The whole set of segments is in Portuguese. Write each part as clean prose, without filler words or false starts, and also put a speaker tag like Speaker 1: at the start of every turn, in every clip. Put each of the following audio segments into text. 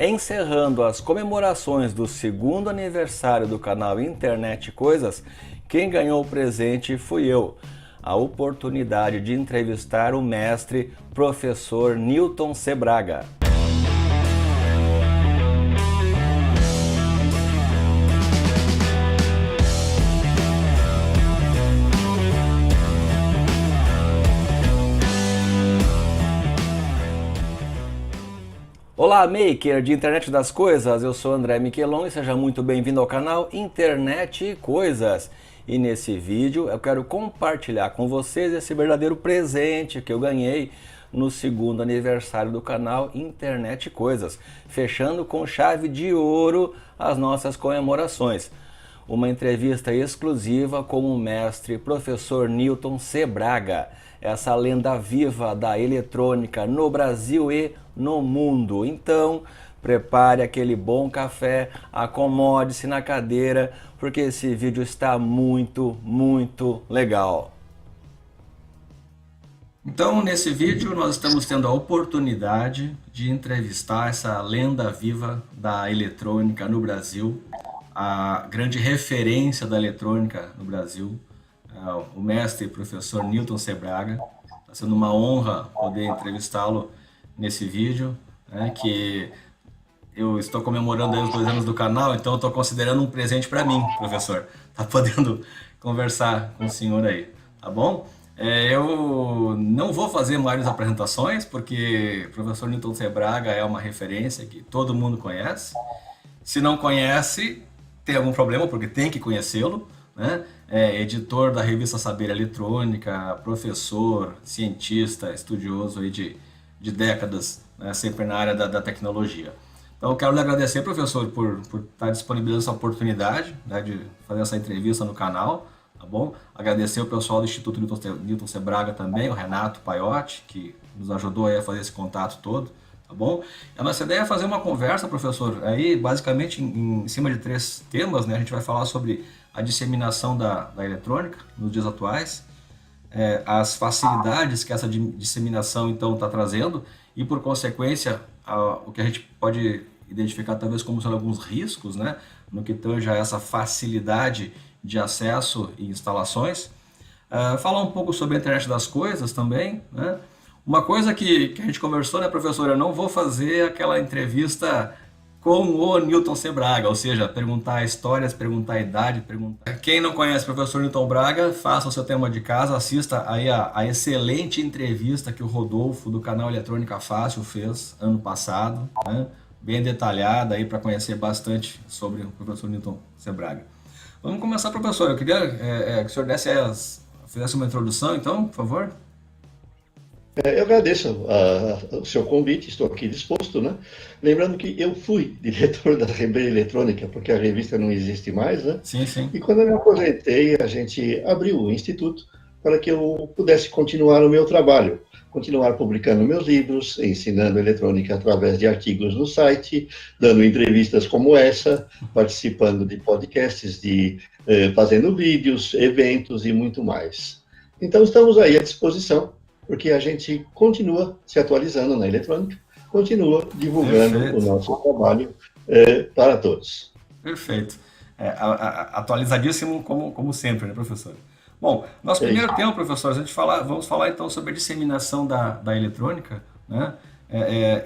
Speaker 1: Encerrando as comemorações do segundo aniversário do canal Internet Coisas, quem ganhou o presente fui eu. A oportunidade de entrevistar o mestre professor Newton Sebraga. Olá, maker de Internet das Coisas, eu sou André Miquelon e seja muito bem-vindo ao canal Internet e Coisas. E nesse vídeo eu quero compartilhar com vocês esse verdadeiro presente que eu ganhei no segundo aniversário do canal Internet e Coisas, fechando com chave de ouro as nossas comemorações. Uma entrevista exclusiva com o mestre professor Newton Sebraga, essa lenda viva da eletrônica no Brasil e no mundo. Então, prepare aquele bom café, acomode-se na cadeira, porque esse vídeo está muito legal. Então, nesse vídeo, nós estamos tendo a oportunidade de entrevistar essa lenda viva da eletrônica no Brasil, a grande referência da eletrônica no Brasil, o mestre e professor Newton Sebraga. Está sendo uma honra poder entrevistá-lo nesse vídeo, né, que eu estou comemorando aí os 2 anos do canal, então eu estou considerando um presente para mim, professor, tá podendo conversar com o senhor aí, tá bom? Eu não vou fazer maiores apresentações, porque o professor Newton Sebraga é uma referência que todo mundo conhece. Se não conhece, tem algum problema, porque tem que conhecê-lo, né? É editor da revista Saber Eletrônica, professor, cientista, estudioso aí de décadas, né? Sempre na área da tecnologia. Então eu quero lhe agradecer, professor, por estar disponibilizando essa oportunidade, né, de fazer essa entrevista no canal, tá bom? Agradecer o pessoal do Instituto Newton Sebraga também, o Renato Paiotti, que nos ajudou aí a fazer esse contato todo. Tá bom? A nossa ideia é fazer uma conversa, professor, aí basicamente em cima de 3 temas, né? A gente vai falar sobre a disseminação da eletrônica nos dias atuais, as facilidades que essa disseminação então está trazendo e, por consequência, o que a gente pode identificar talvez como sendo alguns riscos, né? No que tange a essa facilidade de acesso e instalações. Falar um pouco sobre a internet das coisas também, né? Uma coisa que a gente conversou, né, professor? Eu não vou fazer aquela entrevista com o Newton Sebraga, ou seja, perguntar histórias, perguntar idade, perguntar... Quem não conhece o professor Newton Braga, faça o seu tema de casa, assista aí a excelente entrevista que o Rodolfo do canal Eletrônica Fácil fez ano passado, né? Bem detalhada aí para conhecer bastante sobre o professor Newton Sebraga. Vamos começar, professor. Eu queria que o senhor fizesse uma introdução, então, por favor.
Speaker 2: Eu agradeço o seu convite, estou aqui disposto, né? Lembrando que eu fui diretor da Saber Eletrônica, porque a revista não existe mais, né?
Speaker 1: Sim, sim.
Speaker 2: E quando eu me aposentei, a gente abriu o Instituto para que eu pudesse continuar o meu trabalho, continuar publicando meus livros, ensinando eletrônica através de artigos no site, dando entrevistas como essa, participando de podcasts, fazendo vídeos, eventos e muito mais. Então, estamos aí à disposição, porque a gente continua se atualizando na eletrônica, continua divulgando o nosso trabalho para todos.
Speaker 1: Perfeito. Atualizadíssimo como sempre, né, professor? Bom, nosso primeiro tema, professor, vamos falar então sobre a disseminação da eletrônica, né?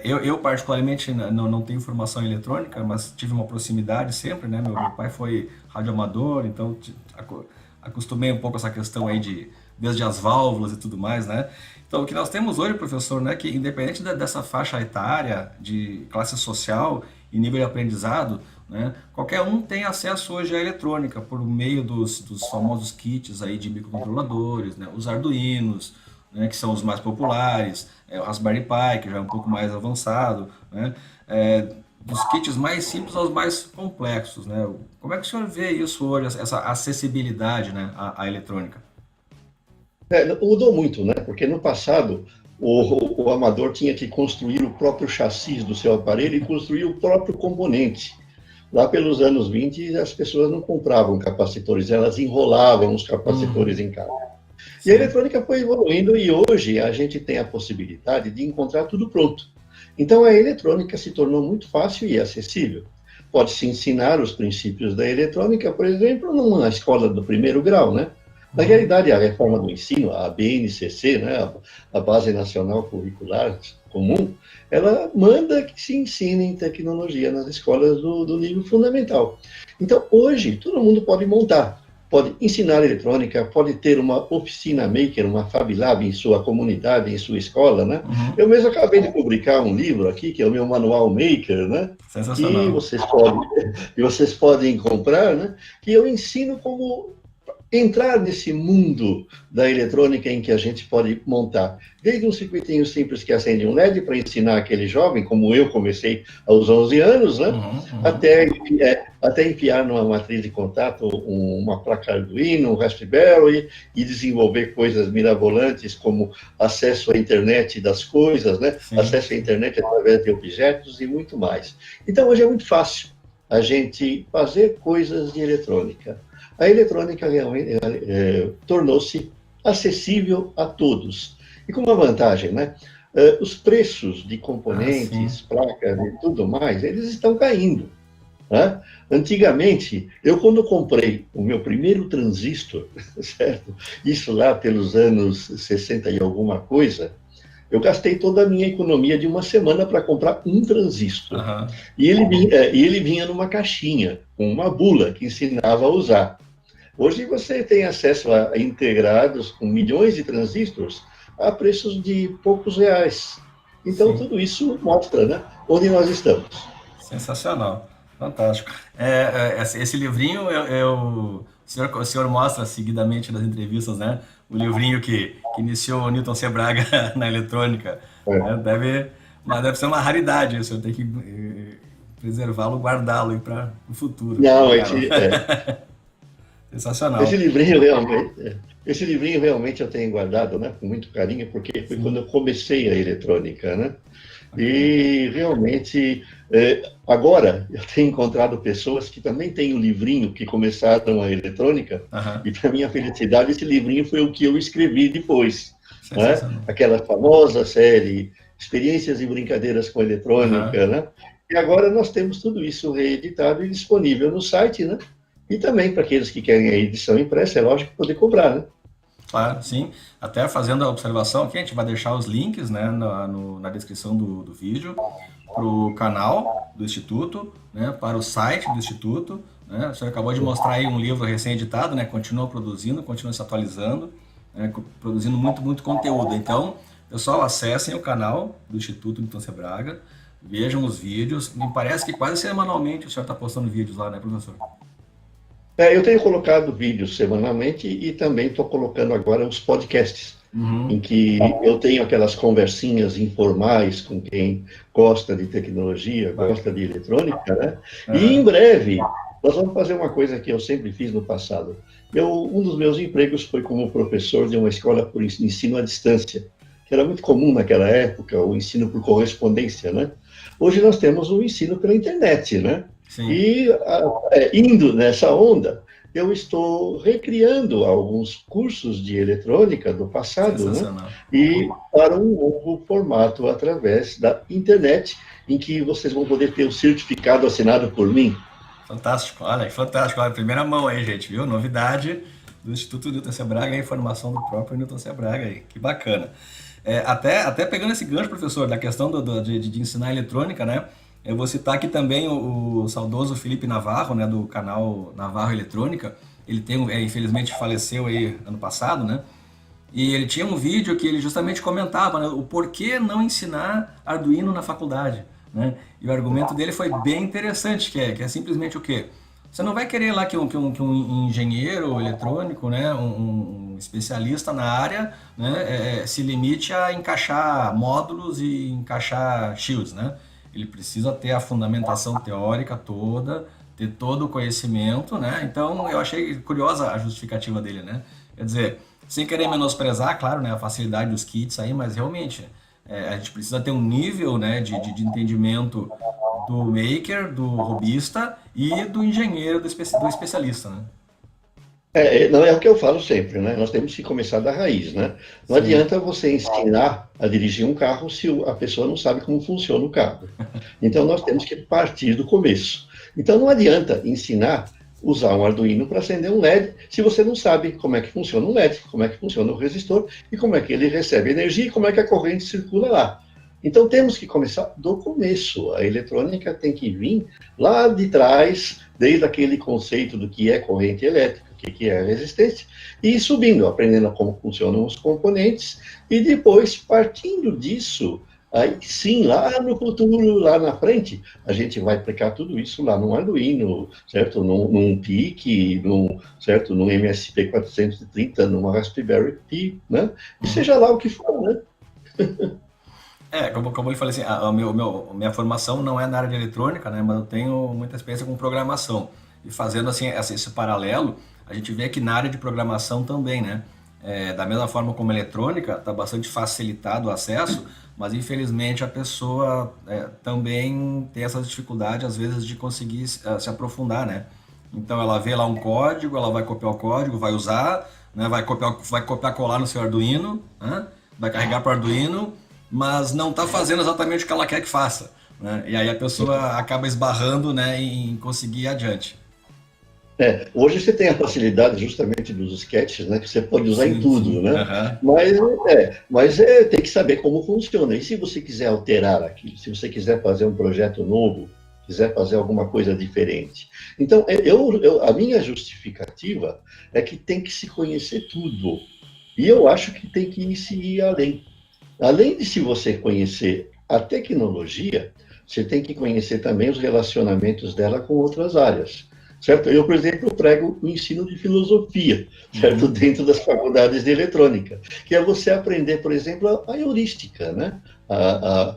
Speaker 1: Eu particularmente não tenho formação em eletrônica, mas tive uma proximidade sempre, né? Meu pai foi radioamador, então acostumei um pouco essa questão aí desde as válvulas e tudo mais, né? Então, o que nós temos hoje, professor, né, que independente dessa faixa etária, de classe social e nível de aprendizado, né, qualquer um tem acesso hoje à eletrônica por meio dos famosos kits aí de microcontroladores, né, os Arduinos, né, que são os mais populares, o Raspberry Pi, que já é um pouco mais avançado, né, dos kits mais simples aos mais complexos, né? Como é que o senhor vê isso hoje, essa acessibilidade, né, à eletrônica?
Speaker 2: Mudou muito, né? Porque no passado o amador tinha que construir o próprio chassi do seu aparelho e construir o próprio componente. Lá pelos anos 20, as pessoas não compravam capacitores, elas enrolavam os capacitores em casa. E a eletrônica foi evoluindo e hoje a gente tem a possibilidade de encontrar tudo pronto. Então, a eletrônica se tornou muito fácil e acessível. Pode-se ensinar os princípios da eletrônica, por exemplo, numa escola do primeiro grau, né? Na
Speaker 1: Uhum.
Speaker 2: realidade, a reforma do ensino, a BNCC, né, a Base Nacional Curricular Comum, ela manda que se ensine tecnologia nas escolas do nível fundamental. Então, hoje, todo mundo pode montar, pode ensinar eletrônica, pode ter uma oficina maker, uma Fab Lab em sua comunidade, em sua escola, né?
Speaker 1: Uhum.
Speaker 2: Eu mesmo acabei de publicar um livro aqui, que é o meu Manual Maker, né? Que
Speaker 1: Sensacional.
Speaker 2: vocês podem comprar, né? Que eu ensino como entrar nesse mundo da eletrônica em que a gente pode montar, desde um circuitinho simples que acende um LED para ensinar aquele jovem, como eu comecei aos 11 anos, né?
Speaker 1: Uhum, uhum.
Speaker 2: Até enfiar numa matriz de contato uma placa Arduino, um Raspberry e desenvolver coisas mirabolantes como acesso à internet das coisas, né?
Speaker 1: Sim.
Speaker 2: Acesso à internet através de objetos e muito mais. Então, hoje é muito fácil a gente fazer coisas de eletrônica. A eletrônica realmente tornou-se acessível a todos. E com uma vantagem, né? Os preços de
Speaker 1: Ah, sim.
Speaker 2: componentes, placas e tudo mais, eles estão caindo. Né? Antigamente, eu quando comprei o meu primeiro transistor, certo? Isso lá pelos anos 60 e alguma coisa, eu gastei toda a minha economia de uma semana para comprar um transistor.
Speaker 1: Aham.
Speaker 2: E ele vinha numa caixinha, com uma bula que ensinava a usar. Hoje você tem acesso a integrados com milhões de transistores a preços de poucos reais. Então,
Speaker 1: Sim.
Speaker 2: tudo isso mostra, né, onde nós estamos.
Speaker 1: Sensacional. Fantástico. Esse livrinho, o senhor mostra seguidamente nas entrevistas, né? O livrinho que iniciou o Newton Sebraga na eletrônica, né?
Speaker 2: É.
Speaker 1: Mas deve ser uma raridade, o senhor tem que preservá-lo, guardá-lo aí para o futuro. Que
Speaker 2: Não,
Speaker 1: legal.
Speaker 2: esse
Speaker 1: Sensacional.
Speaker 2: livrinho realmente, esse livrinho realmente eu tenho guardado, né, com muito carinho, porque foi quando
Speaker 1: Sim,
Speaker 2: eu comecei a eletrônica, né?
Speaker 1: bacana.
Speaker 2: E realmente, agora eu tenho encontrado pessoas que também têm o livrinho que começaram a eletrônica,
Speaker 1: Aham.
Speaker 2: e para minha felicidade, esse livrinho foi o que eu escrevi depois, né?
Speaker 1: Sensacional.
Speaker 2: Aquela famosa série Experiências e Brincadeiras com
Speaker 1: Aham.
Speaker 2: Eletrônica, né? E agora nós temos tudo isso reeditado e disponível no site, né? E também para aqueles que querem a edição impressa, é lógico, poder comprar, né?
Speaker 1: Claro, sim. Até fazendo a observação aqui, a gente vai deixar os links, né, na descrição do vídeo para o canal do Instituto, né, para o site do Instituto. Né? O senhor acabou de mostrar aí um livro recém-editado, né, continua produzindo, continua se atualizando, né, produzindo muito, muito conteúdo. Então, pessoal, acessem o canal do Instituto Newton Sebraga, vejam os vídeos. Me parece que quase semanalmente o senhor está postando vídeos lá, né, professor?
Speaker 2: Eu tenho colocado vídeos semanalmente e também estou colocando agora os podcasts, em
Speaker 1: Uhum.
Speaker 2: que eu tenho aquelas conversinhas informais com quem gosta de tecnologia, gosta
Speaker 1: Bacana.
Speaker 2: de eletrônica, né? E em
Speaker 1: Aham.
Speaker 2: breve nós vamos fazer uma coisa que eu sempre fiz no passado. Um dos meus empregos foi como professor de uma escola por ensino à distância, que era muito comum naquela época, o ensino por correspondência, né? Hoje nós temos o ensino pela internet, né?
Speaker 1: Sim,
Speaker 2: E indo nessa onda, eu estou recriando alguns cursos de eletrônica do passado, né?
Speaker 1: sensacional.
Speaker 2: E para um novo formato através da internet, em que vocês vão poder ter o certificado assinado por mim.
Speaker 1: Fantástico, olha, fantástico. Olha, primeira mão aí, gente, viu? Novidade do Instituto Newton Sebraga, a informação do próprio Newton Sebraga aí. Que bacana. Até pegando esse gancho, professor, da questão de ensinar eletrônica, né? Eu vou citar aqui também o saudoso Felipe Navarro, né, do canal Navarro Eletrônica. Ele infelizmente faleceu aí ano passado, né? E ele tinha um vídeo que ele justamente comentava, né, o porquê não ensinar Arduino na faculdade, né? E o argumento dele foi bem interessante, que é simplesmente o quê? Você não vai querer lá que um engenheiro eletrônico, né, um especialista na área, né, se limite a encaixar módulos e encaixar shields, né? Ele precisa ter a fundamentação teórica toda, ter todo o conhecimento, né? Então eu achei curiosa a justificativa dele, né? Quer dizer, sem querer menosprezar, claro, né, a facilidade dos kits aí, mas realmente a gente precisa ter um nível, né, de entendimento do maker, do robista e do engenheiro, do especialista, né?
Speaker 2: Não é o que eu falo sempre, né? Nós temos que começar da raiz, né? Não
Speaker 1: Sim.
Speaker 2: adianta você ensinar a dirigir um carro se a pessoa não sabe como funciona o carro. Então, nós temos que partir do começo. Então, não adianta ensinar a usar um Arduino para acender um LED se você não sabe como é que funciona um LED, como é que funciona o resistor e como é que ele recebe energia e como é que a corrente circula lá. Então, temos que começar do começo. A eletrônica tem que vir lá de trás, desde aquele conceito do que é corrente elétrica, o que é resistência, e ir subindo, aprendendo como funcionam os componentes, e depois, partindo disso, aí sim, lá no futuro, lá na frente, a gente vai aplicar tudo isso lá no Arduino, certo? Num PIC, certo? Num MSP430, numa Raspberry Pi, né? E
Speaker 1: Uhum.
Speaker 2: seja lá o que for, né?
Speaker 1: Como ele falou assim, minha formação não é na área de eletrônica, né, mas eu tenho muita experiência com programação. E fazendo assim, esse paralelo, a gente vê que na área de programação também, né? Da mesma forma como a eletrônica, está bastante facilitado o acesso, mas infelizmente a pessoa também tem essas dificuldades, às vezes, de conseguir se aprofundar, né? Então ela vê lá um código, ela vai copiar o código, vai usar, né? Vai copiar colar no seu Arduino, né? Vai carregar para o Arduino, mas não está fazendo exatamente o que ela quer que faça, né? E aí a pessoa acaba esbarrando, né, em conseguir ir adiante.
Speaker 2: Hoje você tem a facilidade justamente dos sketches, né, que você pode usar em
Speaker 1: Sim,
Speaker 2: tudo,
Speaker 1: sim.
Speaker 2: né?
Speaker 1: Aham.
Speaker 2: Mas tem que saber como funciona. E se você quiser alterar aquilo, se você quiser fazer um projeto novo, quiser fazer alguma coisa diferente. Então, a minha justificativa é que tem que se conhecer tudo. E eu acho que tem que se ir além. Além de se você conhecer a tecnologia, você tem que conhecer também os relacionamentos dela com outras áreas. Certo? Eu, por exemplo, prego o ensino de filosofia, certo?
Speaker 1: Uhum.
Speaker 2: Dentro das faculdades de eletrônica, que é você aprender, por exemplo, a heurística, né?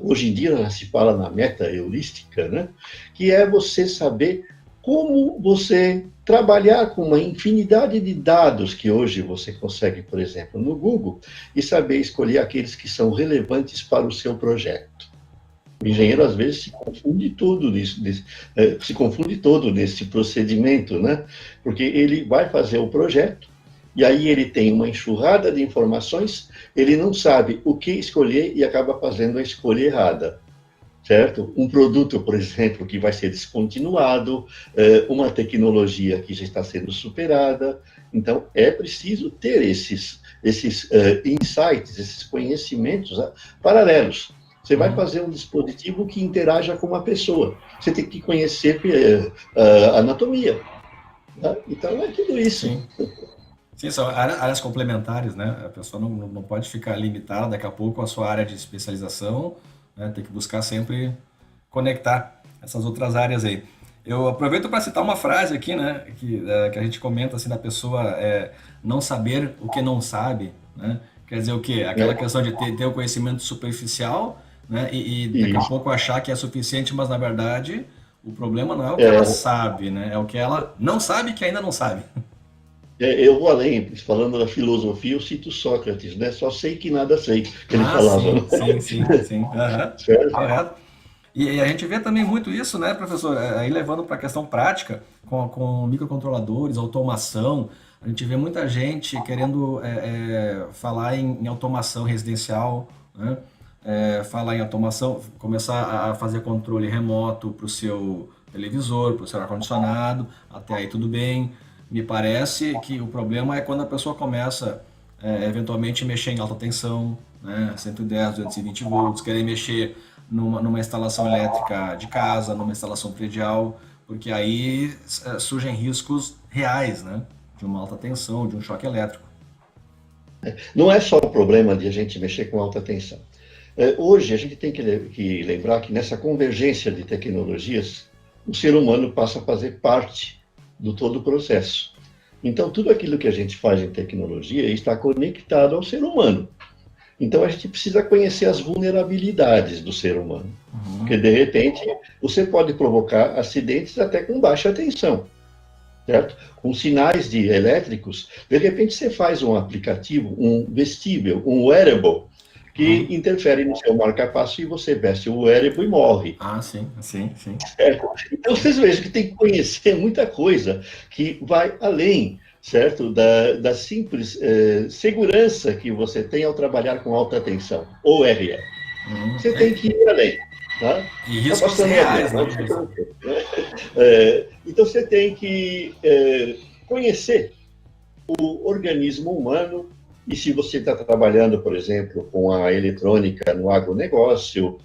Speaker 2: Hoje em dia se fala na meta-heurística, né? Que é você saber como você trabalhar com uma infinidade de dados que hoje você consegue, por exemplo, no Google, e saber escolher aqueles que são relevantes para o seu projeto. O engenheiro, às vezes, se confunde todo nesse procedimento, né? Porque ele vai fazer o projeto, e aí ele tem uma enxurrada de informações, ele não sabe o que escolher e acaba fazendo a escolha errada, certo? Um produto, por exemplo, que vai ser descontinuado, uma tecnologia que já está sendo superada. Então, é preciso ter esses insights, esses conhecimentos paralelos. Você vai
Speaker 1: Uhum.
Speaker 2: fazer um dispositivo que interaja com uma pessoa. Você tem que conhecer anatomia. Tá? Então, é tudo isso.
Speaker 1: Sim. Sim, são áreas complementares, né? A pessoa não pode ficar limitada daqui a pouco à sua área de especialização, né? Tem que buscar sempre conectar essas outras áreas aí. Eu aproveito para citar uma frase aqui, né? Que a gente comenta assim da pessoa não saber o que não sabe, né? Quer dizer o quê? Aquela
Speaker 2: Né?
Speaker 1: questão de ter o conhecimento superficial, né? E daqui a
Speaker 2: E,
Speaker 1: pouco achar que é suficiente, mas na verdade o problema não é o que ela
Speaker 2: é,
Speaker 1: sabe, né? É o que ela não sabe que ainda não sabe.
Speaker 2: eu vou além, falando da filosofia, eu cito Sócrates, né? Só sei que nada sei, que ele
Speaker 1: Ah,
Speaker 2: falava,
Speaker 1: sim,
Speaker 2: né?
Speaker 1: sim, sim, sim. Aham,
Speaker 2: Certo?
Speaker 1: correto. E a gente vê também muito isso, né, professor? Aí levando para a questão prática, com microcontroladores, automação. A gente vê muita gente querendo falar em automação residencial, né? Falar em automação, começar a fazer controle remoto para o seu televisor, para o seu ar-condicionado, até aí tudo bem. Me parece que o problema é quando a pessoa começa eventualmente mexer em alta tensão, né? 110, 220 volts, querer mexer numa instalação elétrica de casa, numa instalação predial, porque aí surgem riscos reais, né? De uma alta tensão, de um choque elétrico.
Speaker 2: Não é só o problema de a gente mexer com alta tensão. Hoje, a gente tem que lembrar que nessa convergência de tecnologias, o ser humano passa a fazer parte do todo o processo. Então, tudo aquilo que a gente faz em tecnologia está conectado ao ser humano. Então, a gente precisa conhecer as vulnerabilidades do ser humano. Porque,
Speaker 1: Uhum.
Speaker 2: de repente, você pode provocar acidentes até com baixa tensão, certo? Com sinais elétricos, de repente você faz um aplicativo, um vestível, um wearable, que
Speaker 1: Uhum.
Speaker 2: interfere no seu marca-passo e você veste o wearable e morre.
Speaker 1: Ah, sim, sim, sim.
Speaker 2: Certo? Então vocês vejam que tem que conhecer muita coisa que vai além, certo? Da simples segurança que você tem ao trabalhar com alta tensão, ou RE. Você tem que ir além. Tá?
Speaker 1: E
Speaker 2: Tá
Speaker 1: riscos
Speaker 2: passando
Speaker 1: reais, né,
Speaker 2: não sei
Speaker 1: professor?
Speaker 2: por quê, né? Então você tem que conhecer o organismo humano, e se você está trabalhando, por exemplo, com a eletrônica no agronegócio,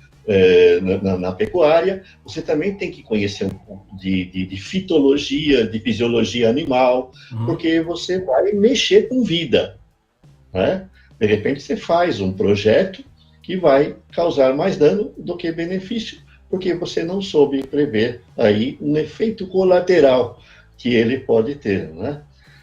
Speaker 2: na pecuária, você também tem que conhecer um pouco de fitologia, de fisiologia animal, porque você vai mexer com vida, né? De repente você faz um projeto que vai causar mais dano do que benefício, porque você não soube prever aí um efeito colateral que ele pode ter, né?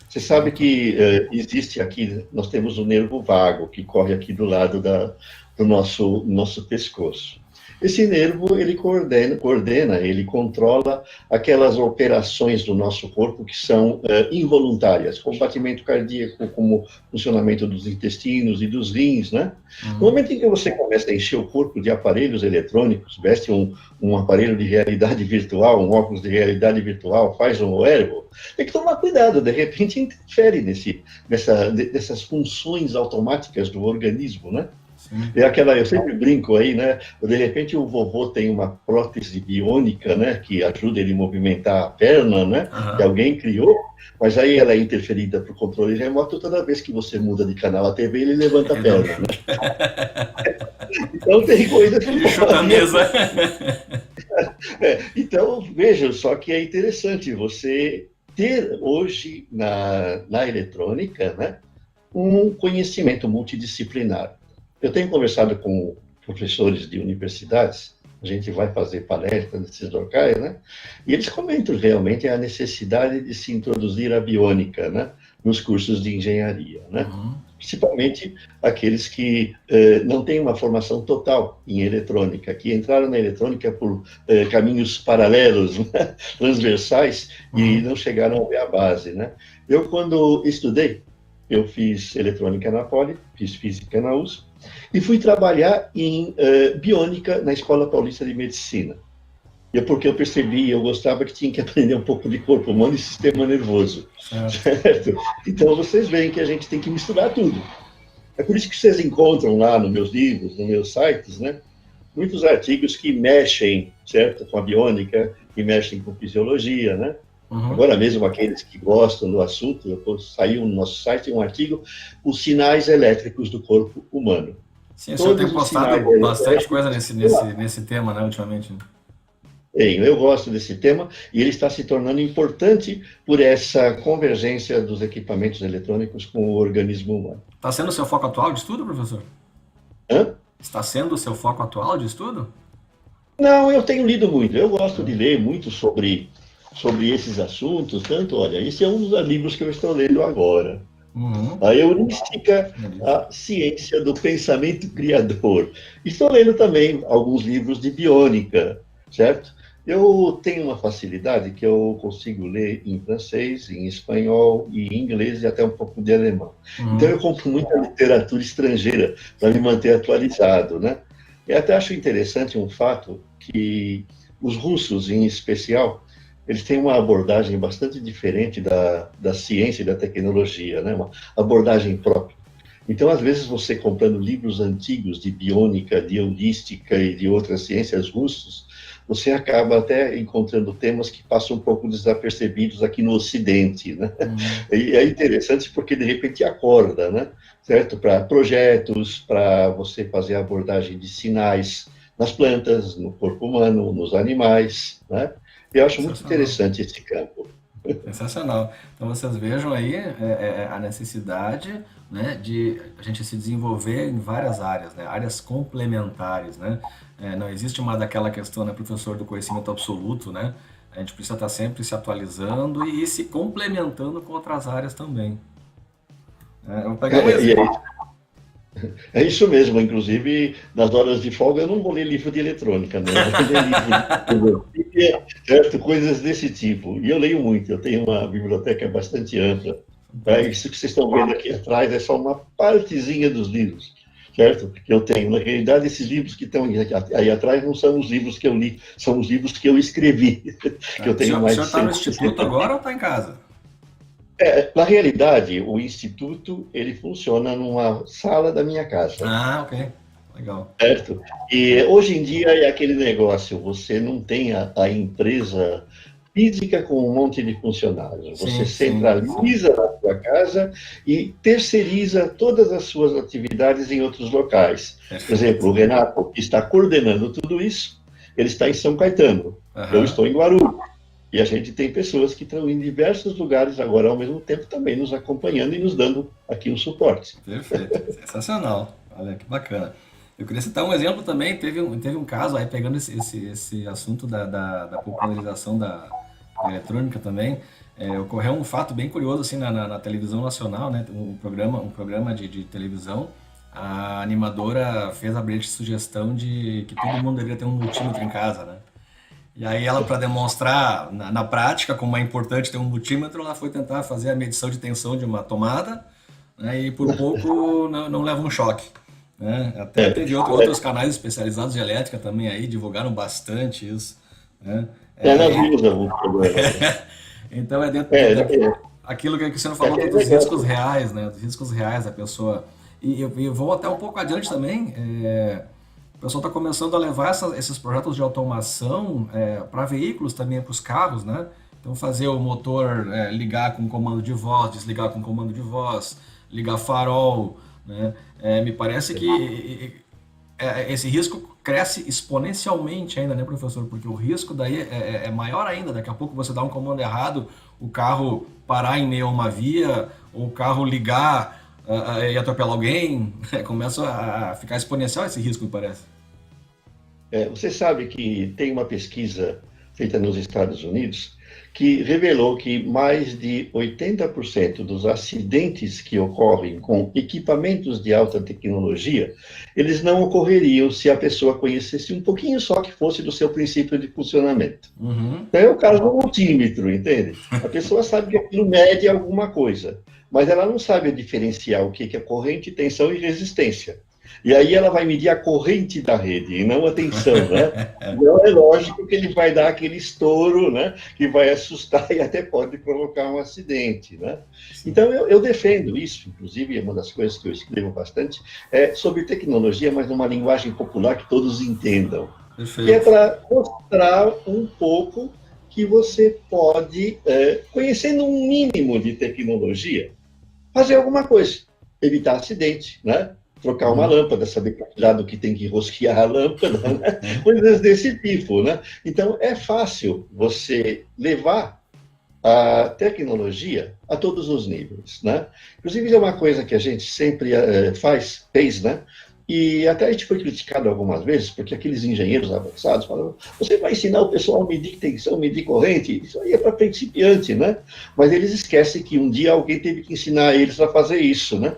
Speaker 2: Você sabe que existe aqui, nós temos o nervo vago, que corre aqui do lado do nosso pescoço. Esse nervo, ele coordena, ele controla aquelas operações do nosso corpo que são involuntárias, como batimento cardíaco, como funcionamento dos intestinos e dos rins, né? No momento em que você começa a encher o corpo de aparelhos eletrônicos, veste um aparelho de realidade virtual, um óculos de realidade virtual, faz um wearable, tem que tomar cuidado, de repente interfere nessas funções automáticas do organismo, né? É eu sempre brinco aí, né? De repente o vovô tem uma prótese biônica, né? Que ajuda ele a movimentar a perna, né? Que alguém criou, mas aí ela é interferida por controle remoto. Toda vez que você muda de canal a TV, ele levanta a perna, né? Então tem coisas que
Speaker 1: chuta a mesa.
Speaker 2: Então, veja, só que é interessante você ter hoje na eletrônica, né? Um conhecimento multidisciplinar. Eu tenho conversado com professores de universidades, a gente vai fazer palestras nesses locais, né? E eles comentam realmente a necessidade de se introduzir a biônica, né? Nos cursos de engenharia, né? Principalmente aqueles que não têm uma formação total em eletrônica, que entraram na eletrônica por caminhos paralelos, né? Transversais, e não chegaram a ver a base, né? Eu, quando estudei, eu fiz eletrônica na Poli, fiz física na USP, e fui trabalhar em biônica na Escola Paulista de Medicina. E é porque eu percebi, eu gostava que tinha que aprender um pouco de corpo humano e sistema nervoso. Certo? Então, vocês veem que a gente tem que misturar tudo. É por isso que vocês encontram lá nos meus livros, nos meus sites, né? Muitos artigos que mexem, certo? Com a biônica, que mexem com fisiologia, né? Agora mesmo, aqueles que gostam do assunto, saiu no nosso site um artigo, os sinais elétricos do corpo humano.
Speaker 1: Sim, o senhor tem postado bastante coisa nesse tema, né, ultimamente.
Speaker 2: Eu gosto desse tema e ele está se tornando importante por essa convergência dos equipamentos eletrônicos com o organismo humano.
Speaker 1: Está sendo o seu foco atual de estudo, professor?
Speaker 2: Hã?
Speaker 1: Está sendo o seu foco atual de estudo?
Speaker 2: Não, eu tenho lido muito. Eu gosto de ler muito sobre esses assuntos. Tanto, olha, esse é um dos livros que eu estou lendo agora. A heurística, a ciência do pensamento criador. Estou lendo também alguns livros de biônica, certo? Eu tenho uma facilidade que eu consigo ler em francês, em espanhol e em inglês e até um pouco de alemão. Então eu compro muita literatura estrangeira para me manter atualizado, né? E até acho interessante um fato que os russos, em especial, eles têm uma abordagem bastante diferente da ciência e da tecnologia, né? Uma abordagem própria. Então, às vezes, você comprando livros antigos de biônica, de heurística e de outras ciências russas, você acaba até encontrando temas que passam um pouco desapercebidos aqui no Ocidente, né? E é interessante porque, de repente, acorda, né? Certo? Para projetos, para você fazer a abordagem de sinais nas plantas, no corpo humano, nos animais, né? Eu acho muito interessante esse campo.
Speaker 1: Sensacional. Então, vocês vejam aí a necessidade, né, de a gente se desenvolver em várias áreas, né, áreas complementares, né? Não existe uma daquela questão, né, professor, do conhecimento absoluto, né? A gente precisa estar sempre se atualizando e se complementando com outras áreas também. Eu vou pegar um exemplo.
Speaker 2: É isso mesmo, inclusive, nas horas de folga eu não vou ler livro de eletrônica, né? Eu vou ler livro de filosofia, certo? Coisas desse tipo. E eu leio muito, eu tenho uma biblioteca bastante ampla. Tá? Isso que vocês estão vendo aqui atrás é só uma partezinha dos livros, certo? Que eu tenho. Na realidade, esses livros que estão aí atrás não são os livros que eu li, são os livros que eu escrevi. Que eu tenho
Speaker 1: o senhor está no instituto agora ou está em casa?
Speaker 2: Na realidade, o instituto ele funciona numa sala da minha casa,
Speaker 1: Ah, ok. Legal.
Speaker 2: certo? E hoje em dia é aquele negócio, você não tem a empresa física com um monte de funcionários, você
Speaker 1: Sim, sim, sim.
Speaker 2: centraliza na sua casa e terceiriza todas as suas atividades em outros locais. Por
Speaker 1: Perfeito.
Speaker 2: exemplo, o Renato, que está coordenando tudo isso, ele está em São Caetano, eu
Speaker 1: Aham.
Speaker 2: estou em Guarulhos. E a gente tem pessoas que estão em diversos lugares agora ao mesmo tempo também nos acompanhando e nos dando aqui um suporte.
Speaker 1: Perfeito. Sensacional. Olha, que bacana. Eu queria citar um exemplo também, teve um caso aí, pegando esse assunto da popularização da eletrônica também, ocorreu um fato bem curioso assim na televisão nacional, né? Um programa de televisão, a animadora fez a brilhante sugestão de que todo mundo deveria ter um multímetro em casa, né? E aí ela, para demonstrar na prática como é importante ter um multímetro, ela foi tentar fazer a medição de tensão de uma tomada, né, e por pouco não leva um choque. Né? Até
Speaker 2: É,
Speaker 1: teve outros canais especializados de elétrica também aí, divulgaram bastante isso. Né?
Speaker 2: nós vimos algum problema.
Speaker 1: Então é dentro
Speaker 2: É,
Speaker 1: aquilo que você não
Speaker 2: é
Speaker 1: falou
Speaker 2: aquele
Speaker 1: dos riscos
Speaker 2: negócio.
Speaker 1: reais, né? Dos riscos reais da pessoa. E eu vou até um pouco adiante também. O pessoal está começando a levar esses projetos de automação para veículos também, para os carros, né? Então fazer o motor ligar com comando de voz, desligar com comando de voz, ligar farol, né? Me parece que esse risco cresce exponencialmente ainda, né, professor? Porque o risco daí é maior ainda. Daqui a pouco você dá um comando errado, o carro parar em meio a uma via, ou o carro ligar e atropelar alguém. Começa a ficar exponencial esse risco, me parece.
Speaker 2: Você sabe que tem uma pesquisa feita nos Estados Unidos que revelou que mais de 80% dos acidentes que ocorrem com equipamentos de alta tecnologia, eles não ocorreriam se a pessoa conhecesse um pouquinho só que fosse do seu princípio de funcionamento.
Speaker 1: Uhum.
Speaker 2: Então é o caso do multímetro, entende? A pessoa sabe que aquilo mede alguma coisa, mas ela não sabe diferenciar o que é corrente, tensão e resistência. E aí ela vai medir a corrente da rede e não a tensão, né? Então é lógico que ele vai dar aquele estouro, né? Que vai assustar e até pode provocar um acidente, né?
Speaker 1: Sim,
Speaker 2: Então eu defendo isso, inclusive é uma das coisas que eu escrevo bastante é sobre tecnologia, mas numa linguagem popular que todos entendam, que é
Speaker 1: perfeito.
Speaker 2: para mostrar um pouco que você pode, conhecendo um mínimo de tecnologia, fazer alguma coisa, evitar acidente, né? Trocar uma
Speaker 1: Uhum.
Speaker 2: lâmpada, saber para que lado que tem que rosquear a lâmpada, né? Coisas desse tipo, né? Então é fácil você levar a tecnologia a todos os níveis, né? Inclusive é uma coisa que a gente sempre fez, né? E até a gente foi criticado algumas vezes, porque aqueles engenheiros avançados falavam, você vai ensinar o pessoal a medir tensão, medir corrente? Isso aí é para principiante, né? Mas eles esquecem que um dia alguém teve que ensinar eles a fazer isso, né?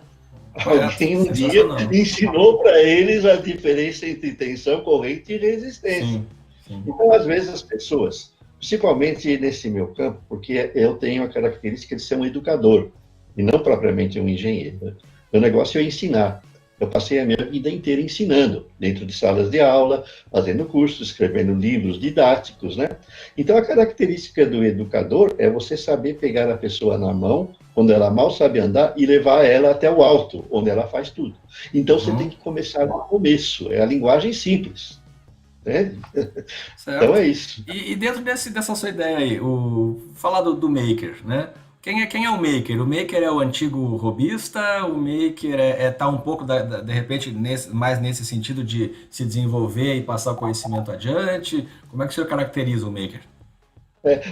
Speaker 1: Correto.
Speaker 2: Alguém um dia
Speaker 1: Sensacional.
Speaker 2: ensinou para eles a diferença entre tensão, corrente e resistência.
Speaker 1: Sim, sim.
Speaker 2: Então, às vezes, as pessoas, principalmente nesse meu campo, porque eu tenho a característica de ser um educador, e não propriamente um engenheiro. Né? Meu negócio é ensinar. Eu passei a minha vida inteira ensinando, dentro de salas de aula, fazendo cursos, escrevendo livros didáticos, né? Então, a característica do educador é você saber pegar a pessoa na mão, quando ela mal sabe andar, e levar ela até o alto, onde ela faz tudo. Então, você tem
Speaker 1: Uhum.
Speaker 2: que começar no começo, é a linguagem simples. Né? Então
Speaker 1: Certo.
Speaker 2: é isso.
Speaker 1: E dentro dessa sua ideia aí, falar do maker, né? Quem é o maker? O maker é o antigo robista, o maker tá um pouco, de repente, mais nesse sentido de se desenvolver e passar o conhecimento adiante. Como é que o senhor caracteriza o maker?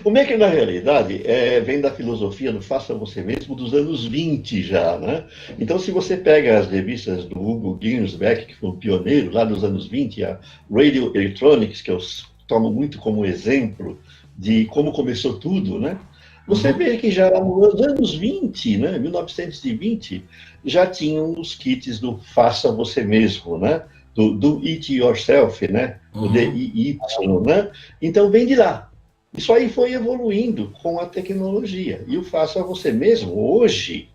Speaker 2: O Maker, na realidade, vem da filosofia do faça você mesmo dos anos 20 já, né? Então, se você pega as revistas do Hugo Gernsback, que foi um pioneiro lá dos anos 20, a Radio Electronics, que eu tomo muito como exemplo de como começou tudo, né? Você
Speaker 1: Uhum.
Speaker 2: vê que já nos anos 20, né, 1920, já tinham os kits do faça você mesmo, né? Do it yourself, né? O
Speaker 1: Uhum.
Speaker 2: DIY, né? Então, vem de lá. Isso aí foi evoluindo com a tecnologia. E o faça você mesmo, hoje,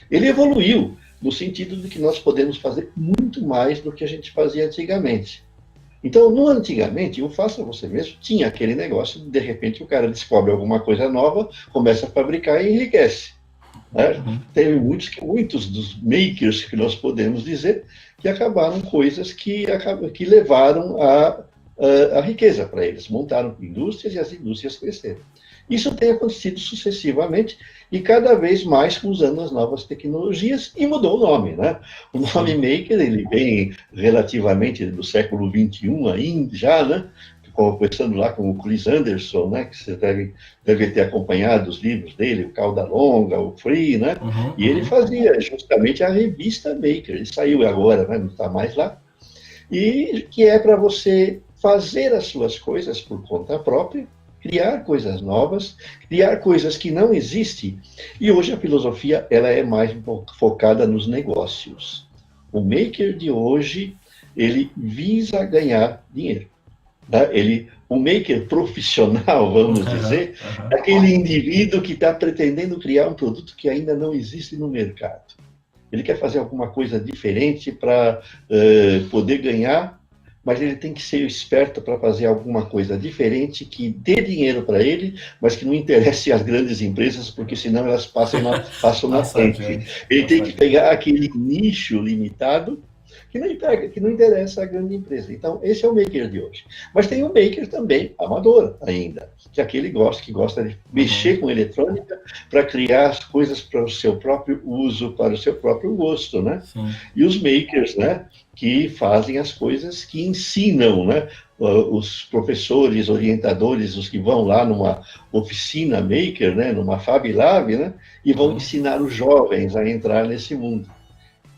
Speaker 2: ele evoluiu no sentido de que nós podemos fazer muito mais do que a gente fazia antigamente. Então, no antigamente, o faça você mesmo tinha aquele negócio de repente o cara descobre alguma coisa nova, começa a fabricar e enriquece. né? Teve muitos dos makers que nós podemos dizer que acabaram coisas que levaram a riqueza para eles, montaram indústrias e as indústrias cresceram. Isso tem acontecido sucessivamente e cada vez mais usando as novas tecnologias e mudou o nome, né? O nome maker, ele vem relativamente do século XXI ainda, já, né? Começando lá com o Chris Anderson, né? Que você deve ter acompanhado os livros dele, o Cauda Longa, o Free, né? E ele fazia justamente a revista Maker. Ele saiu agora, né? Não está mais lá. E que é para você fazer as suas coisas por conta própria, criar coisas novas, criar coisas que não existem. E hoje a filosofia ela é mais focada nos negócios. O maker de hoje, ele visa ganhar dinheiro. Né? O maker profissional, vamos dizer, é aquele indivíduo que está pretendendo criar um produto que ainda não existe no mercado. Ele quer fazer alguma coisa diferente para poder ganhar, mas ele tem que ser esperto para fazer alguma coisa diferente que dê dinheiro para ele, mas que não interesse às grandes empresas, porque senão elas passam na frente. Ele tem que pegar aquele nicho limitado que não interessa a grande empresa. Então, esse é o maker de hoje. Mas tem um maker também amador ainda, que é aquele que gosta de mexer com eletrônica para criar as coisas para o seu próprio uso, para o seu próprio gosto, né? Sim. E os makers, né, que fazem as coisas que ensinam, né? Os professores, orientadores, os que vão lá numa oficina maker, né, numa Fab Lab, né, e vão ensinar os jovens a entrar nesse mundo.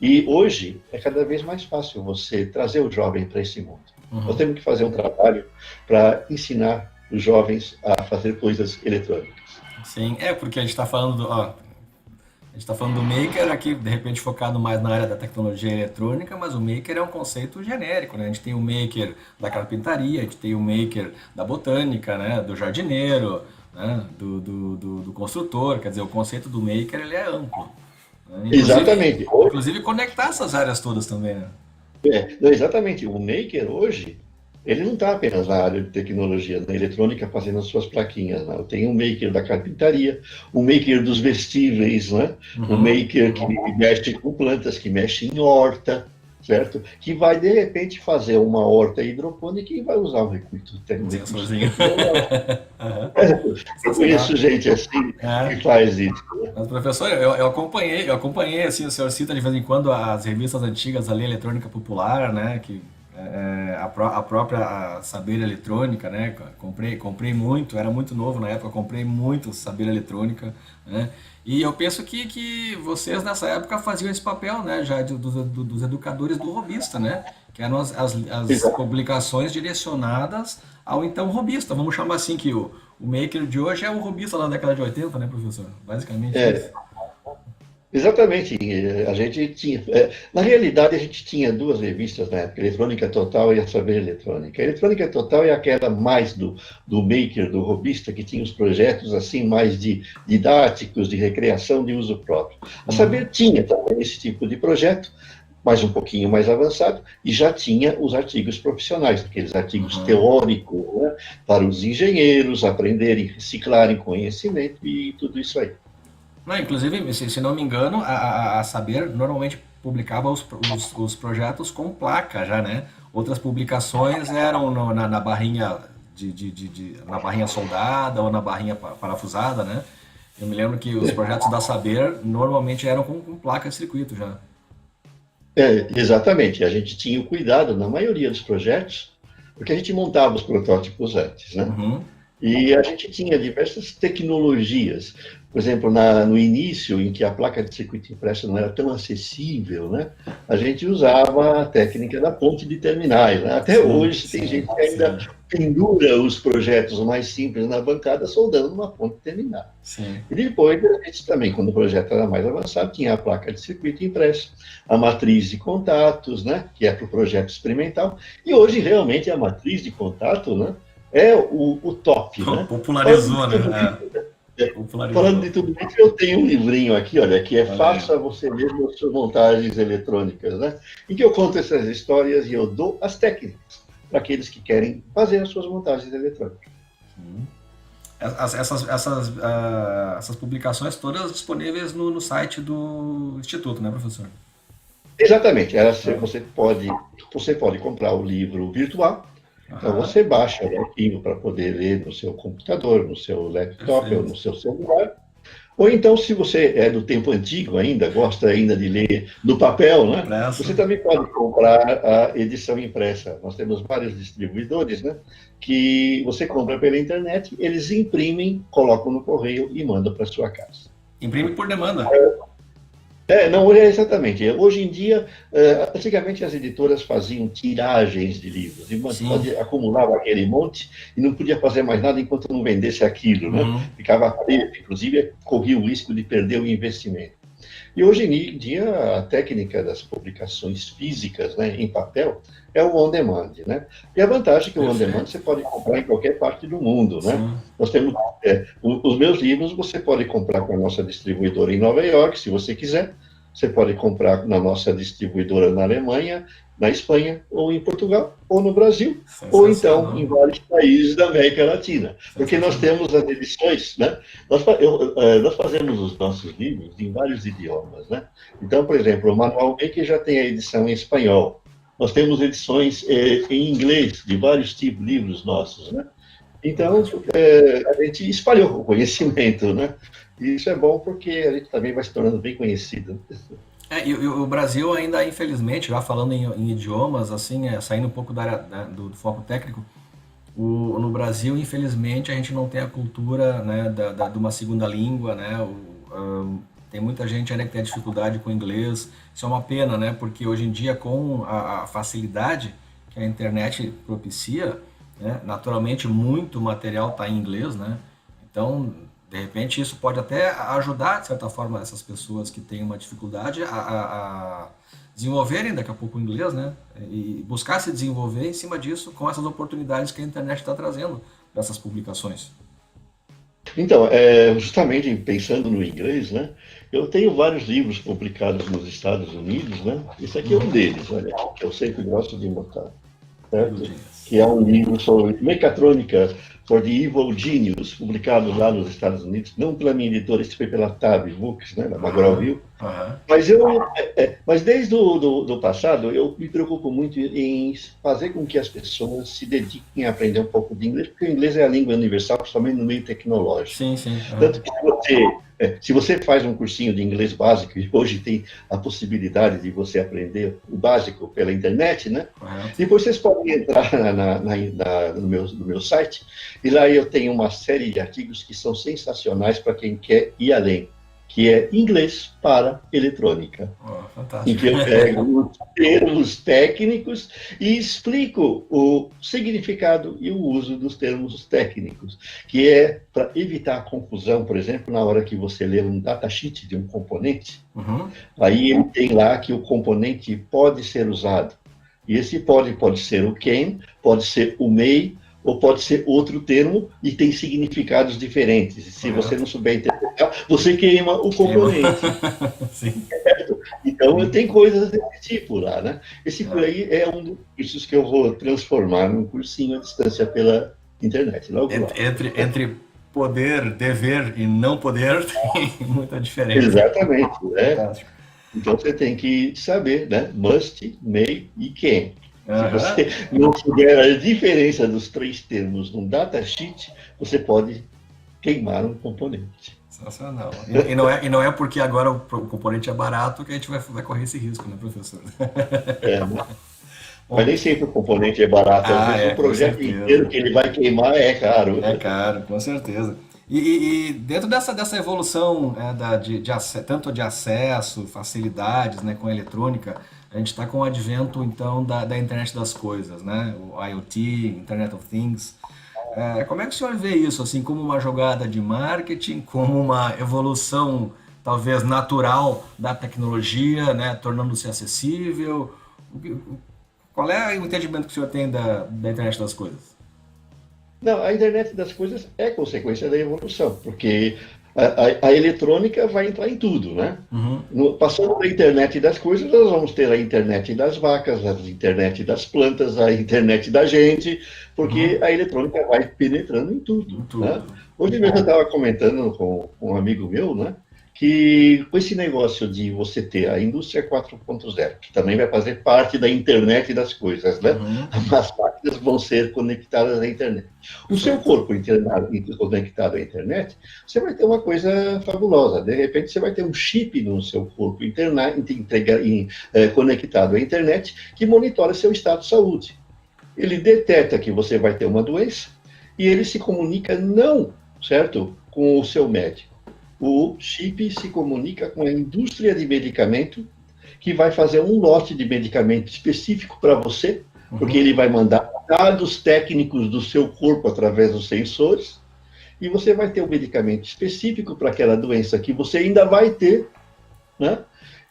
Speaker 2: E hoje é cada vez mais fácil você trazer o jovem para esse mundo. Nós temos que fazer um trabalho para ensinar os jovens a fazer coisas eletrônicas.
Speaker 1: Sim, porque a gente está falando do maker aqui, de repente focado mais na área da tecnologia eletrônica, mas o maker é um conceito genérico, né? A gente tem o maker da carpintaria, a gente tem o maker da botânica, né? Do jardineiro, né? Do construtor, quer dizer, o conceito do maker ele é amplo.
Speaker 2: Exatamente.
Speaker 1: Inclusive conectar essas áreas todas também, né?
Speaker 2: Exatamente. O maker hoje, ele não está apenas na área de tecnologia, na eletrônica, fazendo as suas plaquinhas. Né? Tem o maker da carpintaria, o maker dos vestíveis, né? O maker que mexe com plantas, que mexe em horta, certo? Que vai, de repente, fazer uma horta hidropônica e vai usar um recurso técnico. Eu conheço gente assim que faz isso.
Speaker 1: Mas, professor, eu acompanhei assim, o senhor cita de vez em quando as revistas antigas ali, Eletrônica Popular, né? Que a própria Saber Eletrônica, né? Comprei muito, era muito novo na época, comprei muito Saber Eletrônica, né? E eu penso que vocês nessa época faziam esse papel, né? Já dos educadores do robista, né? Que eram as publicações direcionadas ao então robista. Vamos chamar assim que o maker de hoje é o robista lá da década de 80, né, professor? Basicamente isso.
Speaker 2: Exatamente. A gente tinha. Na realidade, a gente tinha duas revistas na época, Eletrônica Total e a Saber Eletrônica. A Eletrônica Total é aquela mais do maker, do robista, que tinha os projetos assim mais didáticos, de recreação, de uso próprio. A Saber tinha também esse tipo de projeto, mas um pouquinho mais avançado, e já tinha os artigos profissionais, aqueles artigos teóricos, né, para os engenheiros aprenderem, reciclarem conhecimento e tudo isso aí.
Speaker 1: Não, inclusive, se não me engano, a Saber normalmente publicava os projetos com placa já, né? Outras publicações eram na barrinha na barrinha soldada ou na barrinha parafusada, né? Eu me lembro que os projetos da Saber normalmente eram com placa de circuito já.
Speaker 2: Exatamente. A gente tinha o cuidado, na maioria dos projetos, porque a gente montava os protótipos antes, né? E a gente tinha diversas tecnologias. Por exemplo, no início, em que a placa de circuito impresso não era tão acessível, né? A gente usava a técnica da ponte de terminais. Né? Até hoje tem gente que ainda pendura os projetos mais simples na bancada soldando uma ponte de terminal. E depois, a gente também, quando o projeto era mais avançado, tinha a placa de circuito impresso, a matriz de contatos, né? Que é para o projeto experimental. E hoje, realmente, a matriz de contato, né? É o top, né?
Speaker 1: Popularizou, né?
Speaker 2: Falando de tudo isso, eu tenho um livrinho aqui, olha, que Faça Você Mesmo as Suas Montagens Eletrônicas, né? Em que eu conto essas histórias e eu dou as técnicas para aqueles que querem fazer as suas montagens eletrônicas.
Speaker 1: Essas publicações todas disponíveis no site do Instituto, né, professor?
Speaker 2: Exatamente.
Speaker 1: Ah,
Speaker 2: Você pode comprar o livro virtual. Então,
Speaker 1: aham,
Speaker 2: você baixa o arquivo para poder ler no seu computador, no seu laptop ou
Speaker 1: perfeito.
Speaker 2: no seu celular. Ou então, se você é do tempo antigo ainda, gosta ainda de ler no papel, né? Você
Speaker 1: Impresso.
Speaker 2: também pode comprar a edição impressa. Nós temos vários distribuidores, né? Que você compra pela internet, eles imprimem, colocam no correio e mandam para sua casa.
Speaker 1: Imprime por demanda.
Speaker 2: Não, é exatamente. Hoje em dia, antigamente as editoras faziam tiragens de livros, e
Speaker 1: Sim.
Speaker 2: acumulava aquele monte e não podia fazer mais nada enquanto não vendesse aquilo, né?
Speaker 1: Uhum.
Speaker 2: Ficava preso, inclusive corria o risco de perder o investimento. E hoje em dia, a técnica das publicações físicas, né, em papel é o on demand, né? E a vantagem é que o on demand
Speaker 1: Perfeito.
Speaker 2: você pode comprar em qualquer parte do mundo, né?
Speaker 1: Sim.
Speaker 2: Nós temos os meus livros, você pode comprar com a nossa distribuidora em Nova York, se você quiser. Você pode comprar na nossa distribuidora na Alemanha, na Espanha, ou em Portugal, ou no Brasil, ou então em
Speaker 1: Sensacional.
Speaker 2: vários países da América Latina. Porque nós
Speaker 1: Sensacional.
Speaker 2: temos as edições, né? Nós fazemos os nossos livros em vários idiomas, né? Então, por exemplo, o Manual Maker já tem a edição em espanhol. Nós temos edições em inglês de vários tipos de livros nossos, né? Então,
Speaker 1: Fantástico.
Speaker 2: a gente espalhou o conhecimento, né? E isso é bom porque a gente também vai se tornando bem conhecido.
Speaker 1: E o Brasil ainda, infelizmente, já falando em idiomas, assim, saindo um pouco do foco técnico, no Brasil, infelizmente, a gente não tem a cultura, né, de uma segunda língua, né? Tem muita gente ainda que tem dificuldade com o inglês. Isso é uma pena, né? Porque hoje em dia, com a facilidade que a internet propicia, né, naturalmente muito material está em inglês, né? Então, de repente, isso pode até ajudar, de certa forma, essas pessoas que têm uma dificuldade a desenvolverem daqui a pouco o inglês, né? E buscar se desenvolver em cima disso com essas oportunidades que a internet está trazendo para essas publicações.
Speaker 2: Então, justamente pensando no inglês, né? Eu tenho vários livros publicados nos Estados Unidos, né? Esse aqui é um
Speaker 1: Uhum.
Speaker 2: deles, olha, que eu sempre gosto de mostrar, certo?
Speaker 1: Figurinhas.
Speaker 2: Que é um livro sobre mecatrônica for the Evil Genius, publicado lá nos Estados Unidos, não pela minha editora, isso foi pela Tab Books, né, da
Speaker 1: Aham,
Speaker 2: McGraw-Hill.
Speaker 1: aham.
Speaker 2: Mas desde do passado, eu me preocupo muito em fazer com que as pessoas se dediquem a aprender um pouco de inglês, porque o inglês é a língua universal, principalmente no meio tecnológico.
Speaker 1: Sim, sim. Aham.
Speaker 2: Tanto que se você faz um cursinho de inglês básico, e hoje tem a possibilidade de você aprender o básico pela internet, né?
Speaker 1: Correto.
Speaker 2: Depois vocês podem entrar no meu site, e lá eu tenho uma série de artigos que são sensacionais para quem quer ir além, que é inglês para eletrônica,
Speaker 1: Oh,
Speaker 2: em
Speaker 1: fantástico.
Speaker 2: que eu pego os termos técnicos e explico o significado e o uso dos termos técnicos, que é para evitar a confusão, por exemplo, na hora que você lê um datasheet de um componente,
Speaker 1: Uhum.
Speaker 2: aí ele tem lá que o componente pode ser usado. E esse pode ser o can, pode ser o may, ou pode ser outro termo e tem significados diferentes. E se você
Speaker 1: Correto.
Speaker 2: não souber interpretar, você queima o
Speaker 1: Queima.
Speaker 2: componente.
Speaker 1: Sim,
Speaker 2: Então,
Speaker 1: sim.
Speaker 2: tem coisas desse tipo lá, né? Esse por
Speaker 1: É.
Speaker 2: aí é um dos cursos que eu vou transformar num cursinho à distância pela internet, logo, logo.
Speaker 1: Entre poder, dever e não poder, tem muita diferença.
Speaker 2: Exatamente, né?
Speaker 1: Fantástico.
Speaker 2: Então, você tem que saber, né? Must, may e can. Se
Speaker 1: Aham.
Speaker 2: você não souber a diferença dos três termos num datasheet, você pode queimar um componente.
Speaker 1: Sensacional. E não é porque agora o componente é barato que a gente vai correr esse risco, né, professor?
Speaker 2: É, mas
Speaker 1: Bom,
Speaker 2: nem sempre o componente é barato. Às vezes o
Speaker 1: com
Speaker 2: projeto inteiro
Speaker 1: certeza.
Speaker 2: que ele vai queimar é caro.
Speaker 1: É caro, com certeza. E dentro dessa evolução tanto de acesso, facilidades, né, com a eletrônica, a gente está com o advento então da internet das coisas, né? O IoT, Internet of Things. Como é que o senhor vê isso, assim, como uma jogada de marketing, como uma evolução talvez natural da tecnologia, né, tornando-se acessível? Qual é o entendimento que o senhor tem da internet das coisas?
Speaker 2: Não, a internet das coisas é consequência da evolução, porque A eletrônica vai entrar em tudo, né?
Speaker 1: Uhum.
Speaker 2: Passando da internet das coisas, nós vamos ter a internet das vacas, a internet das plantas, a internet da gente, porque
Speaker 1: Uhum.
Speaker 2: a eletrônica vai penetrando em tudo,
Speaker 1: Em
Speaker 2: né?
Speaker 1: tudo.
Speaker 2: Hoje mesmo eu estava comentando com um amigo meu, né? Que com esse negócio de você ter a indústria 4.0, que também vai fazer parte da internet das coisas, né?
Speaker 1: Uhum.
Speaker 2: As máquinas vão ser conectadas à internet. O seu
Speaker 1: Perfeito.
Speaker 2: corpo conectado à internet, você vai ter uma coisa fabulosa. De repente, você vai ter um chip no seu corpo conectado à internet que monitora seu estado de saúde. Ele detecta que você vai ter uma doença e ele se comunica não, certo, com o seu médico. O chip se comunica com a indústria de medicamento que vai fazer um lote de medicamento específico para você, porque
Speaker 1: Uhum.
Speaker 2: ele vai mandar dados técnicos do seu corpo através dos sensores, e você vai ter um medicamento específico para aquela doença que você ainda vai ter, né?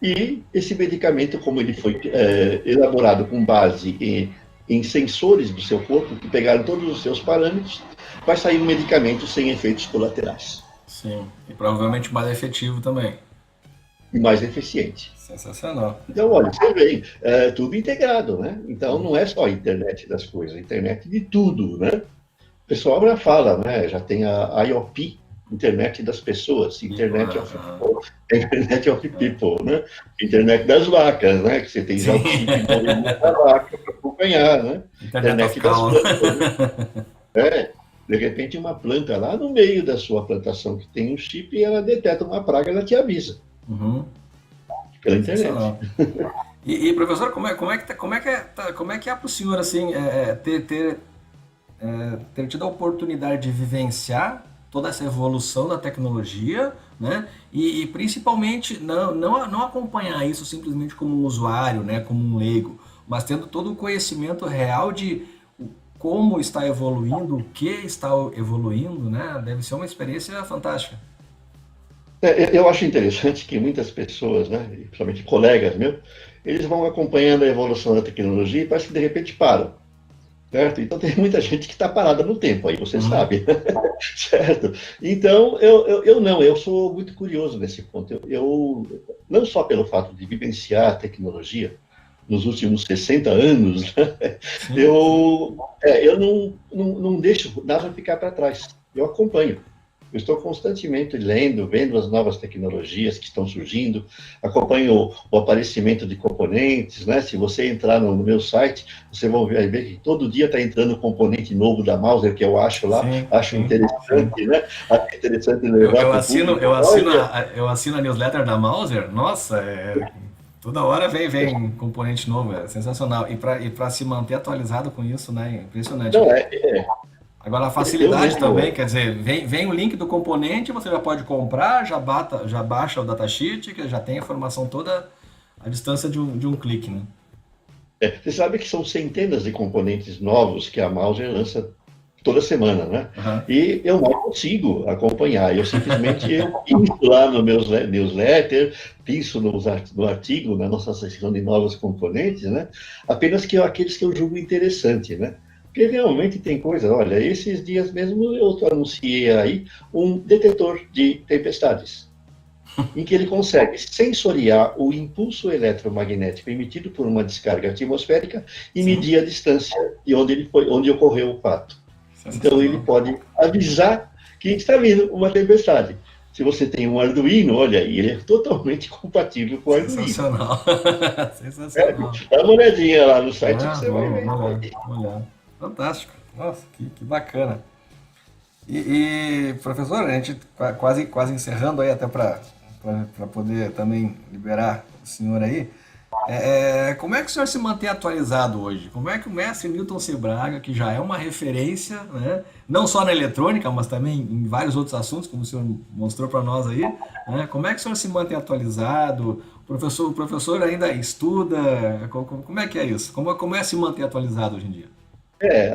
Speaker 2: E esse medicamento, como ele foi elaborado com base em sensores do seu corpo, que pegaram todos os seus parâmetros, vai sair um medicamento sem efeitos colaterais
Speaker 1: Sim. E provavelmente mais efetivo também.
Speaker 2: e mais eficiente.
Speaker 1: Sensacional.
Speaker 2: Então, olha, você vê, tudo integrado, né? Então, não é só a internet das coisas, a internet de tudo, né? O pessoal já fala, né? Já tem a IoP, internet das pessoas, internet of
Speaker 1: Aham.
Speaker 2: people, internet of people, né? Internet das vacas, né? Que você tem já
Speaker 1: Sim.
Speaker 2: o chip no movimento da vaca para acompanhar, né?
Speaker 1: Internet of
Speaker 2: Internet das
Speaker 1: Cow.
Speaker 2: plantas, né? De repente, uma planta lá no meio da sua plantação que tem um chip, e ela detecta uma praga, ela te avisa
Speaker 1: Uhum.
Speaker 2: pela internet.
Speaker 1: Sensacional. Professor, como é que é para o senhor assim ter tido a oportunidade de vivenciar toda essa evolução da tecnologia, né? Principalmente não acompanhar isso simplesmente como um usuário, né? Como um leigo, mas tendo todo o conhecimento real de como está evoluindo, o que está evoluindo, né? Deve ser uma experiência fantástica.
Speaker 2: Eu acho interessante que muitas pessoas, né, principalmente colegas meus, eles vão acompanhando a evolução da tecnologia e parece que de repente param, certo? Então tem muita gente que está parada no tempo, aí você
Speaker 1: Uhum.
Speaker 2: sabe, certo? Então eu não, eu sou muito curioso nesse ponto. Não só pelo fato de vivenciar a tecnologia nos últimos 60 anos, né,
Speaker 1: Sim, sim.
Speaker 2: eu não deixo nada ficar para trás, eu acompanho. Eu estou constantemente lendo, vendo as novas tecnologias que estão surgindo, acompanho o aparecimento de componentes, né? Se você entrar no meu site, você vai ver que todo dia está entrando um componente novo da Mauser que eu acho lá,
Speaker 1: Sim,
Speaker 2: acho
Speaker 1: sim, sim.
Speaker 2: interessante, né? Acho interessante
Speaker 1: Eu,
Speaker 2: levar
Speaker 1: eu
Speaker 2: para o
Speaker 1: assino,
Speaker 2: público.
Speaker 1: eu assino,
Speaker 2: Olha,
Speaker 1: eu assino a newsletter da Mauser. Nossa, toda hora vem componente novo, é sensacional. E para se manter atualizado com isso, né? É impressionante.
Speaker 2: não,
Speaker 1: Agora a
Speaker 2: eu
Speaker 1: facilidade também,
Speaker 2: mesmo,
Speaker 1: quer dizer, vem o link do componente, você já pode comprar, já baixa o datasheet, que já tem a informação toda à distância de um clique, né?
Speaker 2: você sabe que são centenas de componentes novos que a Mauser lança toda semana, né?
Speaker 1: Aham.
Speaker 2: E eu não consigo acompanhar. Eu pinço lá no meu newsletter, pinço no artigo, na nossa seção de novos componentes, né? Apenas que aqueles que eu julgo interessante, né? Porque realmente tem coisa, olha, esses dias mesmo eu anunciei aí um detetor de tempestades, em que ele consegue sensoriar o impulso eletromagnético emitido por uma descarga atmosférica e
Speaker 1: Sim,
Speaker 2: medir a distância de onde ocorreu o fato. Então, ele
Speaker 1: sensacional.
Speaker 2: pode avisar que está vindo uma tempestade. Se você tem um Arduino, olha aí, ele é totalmente compatível com o Arduino.
Speaker 1: Sensacional.
Speaker 2: É,
Speaker 1: Sensacional.
Speaker 2: dá uma olhadinha lá no site que
Speaker 1: Ah,
Speaker 2: você vai
Speaker 1: vamos,
Speaker 2: ver.
Speaker 1: vamos olhar, vamos olhar. Fantástico. Nossa, que bacana. Professor, a gente quase encerrando aí, até para poder também liberar o senhor aí. Como é que o senhor se mantém atualizado hoje? Como é que o mestre Newton C. Braga, que já é uma referência, né, não só na eletrônica, mas também em vários outros assuntos, como o senhor mostrou para nós aí, né, como é que o senhor se mantém atualizado? O professor ainda estuda? Como é que é isso? Como é se manter atualizado hoje em dia?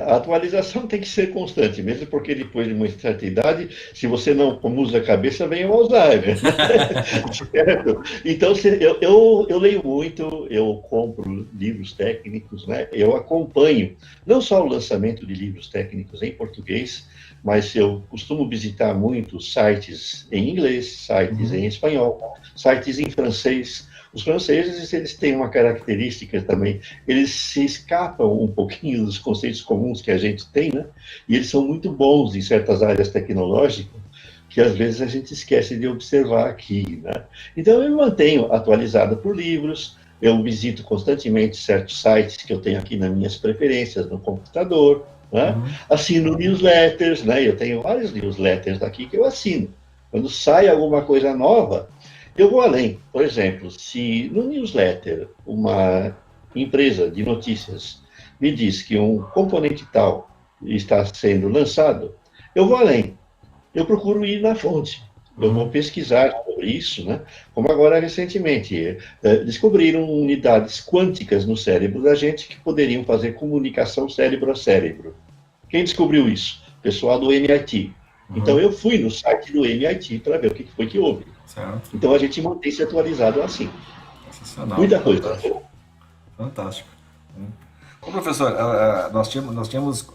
Speaker 2: A atualização tem que ser constante, mesmo porque depois de uma certa idade, se você não usa a cabeça, vem o Alzheimer. Certo? Então, eu leio muito, eu compro livros técnicos, né? Eu acompanho não só o lançamento de livros técnicos em português, mas eu costumo visitar muitos sites em inglês, sites em espanhol, sites em francês. Os franceses, eles têm uma característica também, eles se escapam um pouquinho dos conceitos comuns que a gente tem, né? E eles são muito bons em certas áreas tecnológicas, que às vezes a gente esquece de observar aqui, né? Então, eu me mantenho atualizado por livros, eu visito constantemente certos sites que eu tenho aqui nas minhas preferências no computador, né? Assino newsletters, né? Eu tenho vários newsletters aqui que eu assino. Quando sai alguma coisa nova, eu vou além. Por exemplo, se no newsletter uma empresa de notícias me diz que um componente tal está sendo lançado, eu vou além. Eu procuro ir na fonte. Eu vou pesquisar sobre isso, né? Como agora recentemente descobriram unidades quânticas no cérebro da gente que poderiam fazer comunicação cérebro a cérebro. Quem descobriu isso? O pessoal do MIT. Então eu fui no site do MIT para ver o que foi que houve.
Speaker 1: Certo.
Speaker 2: Então a gente mantém-se atualizado assim.
Speaker 1: Sensacional.
Speaker 2: Muita coisa.
Speaker 1: Fantástico. Fantástico. Ô, professor, nós tínhamos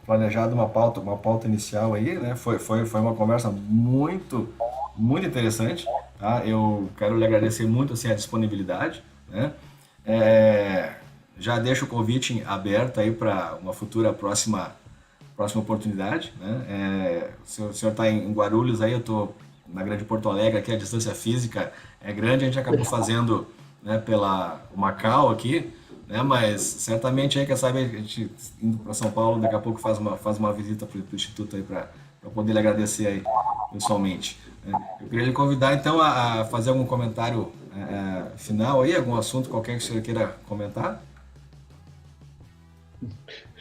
Speaker 1: planejado uma pauta inicial aí, né? Foi uma conversa muito interessante, tá? Eu quero lhe agradecer muito assim, a disponibilidade, né? É, já deixo o convite aberto aí para uma futura próxima oportunidade, né? O senhor está em Guarulhos aí, eu estou na Grande Porto Alegre, aqui a distância física é grande, a gente acabou fazendo, né, pela Macau aqui, né? Mas certamente aí, quem sabe, a gente indo para São Paulo, daqui a pouco faz uma visita para o Instituto aí para poder lhe agradecer aí pessoalmente, né? Eu queria lhe convidar então a fazer algum comentário final aí, algum assunto qualquer que o senhor queira comentar.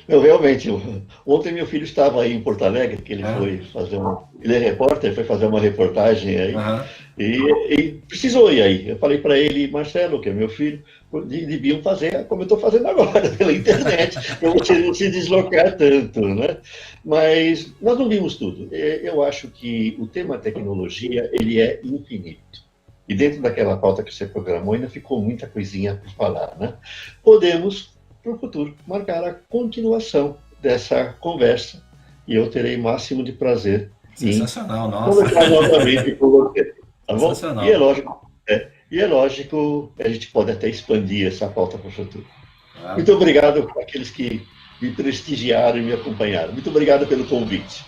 Speaker 2: Eu realmente, ontem meu filho estava aí em Porto Alegre, que ele foi fazer ele é repórter, foi fazer uma reportagem aí,
Speaker 1: Aham.
Speaker 2: e precisou ir aí. Eu falei para ele, Marcelo, que é meu filho, deviam fazer como eu estou fazendo agora, pela internet, para você não se deslocar tanto, né? Mas nós não vimos tudo. Eu acho que o tema tecnologia, ele é infinito. E dentro daquela pauta que você programou, ainda ficou muita coisinha por falar, né? Podemos para o futuro, marcar a continuação dessa conversa e eu terei máximo de prazer em
Speaker 1: Sensacional, nossa.
Speaker 2: conversar novamente com você, tá bom?
Speaker 1: Sensacional.
Speaker 2: E é lógico, a gente pode até expandir essa pauta para o futuro.
Speaker 1: Claro.
Speaker 2: Muito obrigado àqueles que me prestigiaram e me acompanharam. Muito obrigado pelo convite.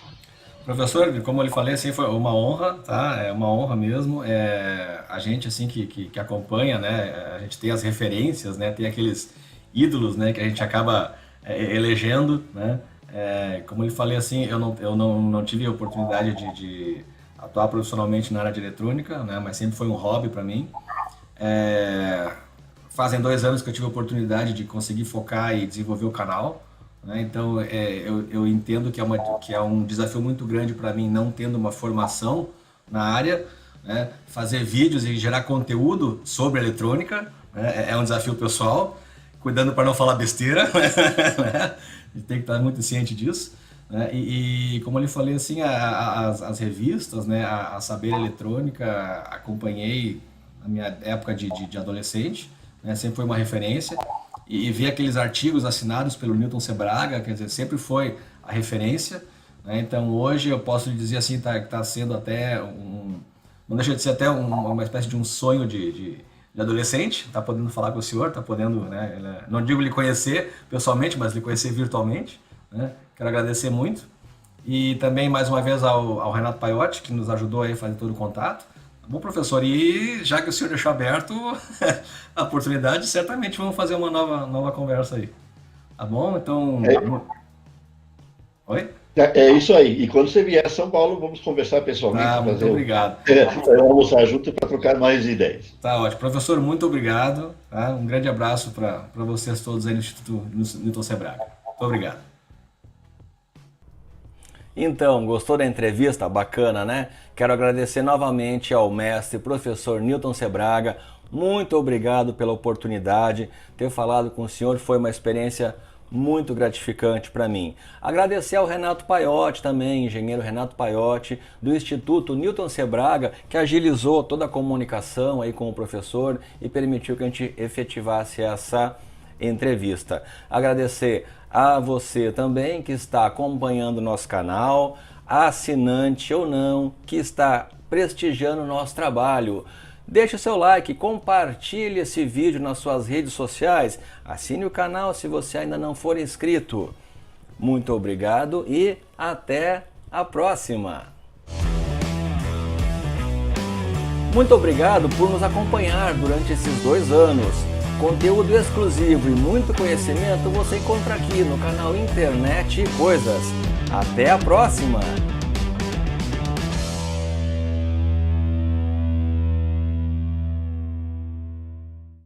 Speaker 1: Professor, como eu lhe falei, assim, foi uma honra, tá? É uma honra mesmo. A gente, assim, que acompanha, né? A gente tem as referências, né? Tem aqueles ídolos, né? Que a gente acaba elegendo, né? Como eu lhe falei, assim, eu não tive a oportunidade de atuar profissionalmente na área de eletrônica, né? Mas sempre foi um hobby para mim. Fazem 2 anos que eu tive a oportunidade de conseguir focar e desenvolver o canal, né? Então, eu entendo que é um desafio muito grande para mim, não tendo uma formação na área, né? Fazer vídeos e gerar conteúdo sobre eletrônica, né? É um desafio pessoal, cuidando para não falar besteira, né? A gente tem que estar muito ciente disso, né? E como eu lhe falei, assim, as revistas, né? A Saber Eletrônica, acompanhei na minha época de adolescente, né? Sempre foi uma referência. E ver aqueles artigos assinados pelo Newton Sebraga, quer dizer, sempre foi a referência, né? Então hoje eu posso dizer assim, que está sendo até não deixa de ser até uma espécie de um sonho de adolescente, tá podendo falar com o senhor, tá podendo, né, não digo lhe conhecer pessoalmente, mas lhe conhecer virtualmente, né? Quero agradecer muito. E também, mais uma vez, ao Renato Paiotti, que nos ajudou aí a fazer todo o contato. Bom, professor, e já que o senhor deixou aberto a oportunidade, certamente vamos fazer uma nova conversa aí. Tá bom? Então. Oi?
Speaker 2: É isso aí. E quando você vier a São Paulo, vamos conversar pessoalmente,
Speaker 1: Tá, muito obrigado.
Speaker 2: almoçar junto para trocar mais ideias.
Speaker 1: Tá ótimo. Professor, muito obrigado. Tá? Um grande abraço para vocês todos aí no Instituto Newton Sebraga. Muito obrigado. Então, gostou da entrevista? Bacana, né? Quero agradecer novamente ao mestre, professor Newton Sebraga. Muito obrigado pela oportunidade. Ter falado com o senhor foi uma experiência muito gratificante para mim. Agradecer ao Renato Paiotti também, engenheiro Renato Paiotti, do Instituto Newton Sebraga, que agilizou toda a comunicação aí com o professor e permitiu que a gente efetivasse essa entrevista. Agradecer a você também que está acompanhando o nosso canal, assinante ou não, que está prestigiando o nosso trabalho. Deixe o seu like, compartilhe esse vídeo nas suas redes sociais, assine o canal se você ainda não for inscrito. Muito obrigado e até a próxima! Muito obrigado por nos acompanhar durante esses 2 anos. Conteúdo exclusivo e muito conhecimento você encontra aqui no canal Internet e Coisas. Até a próxima!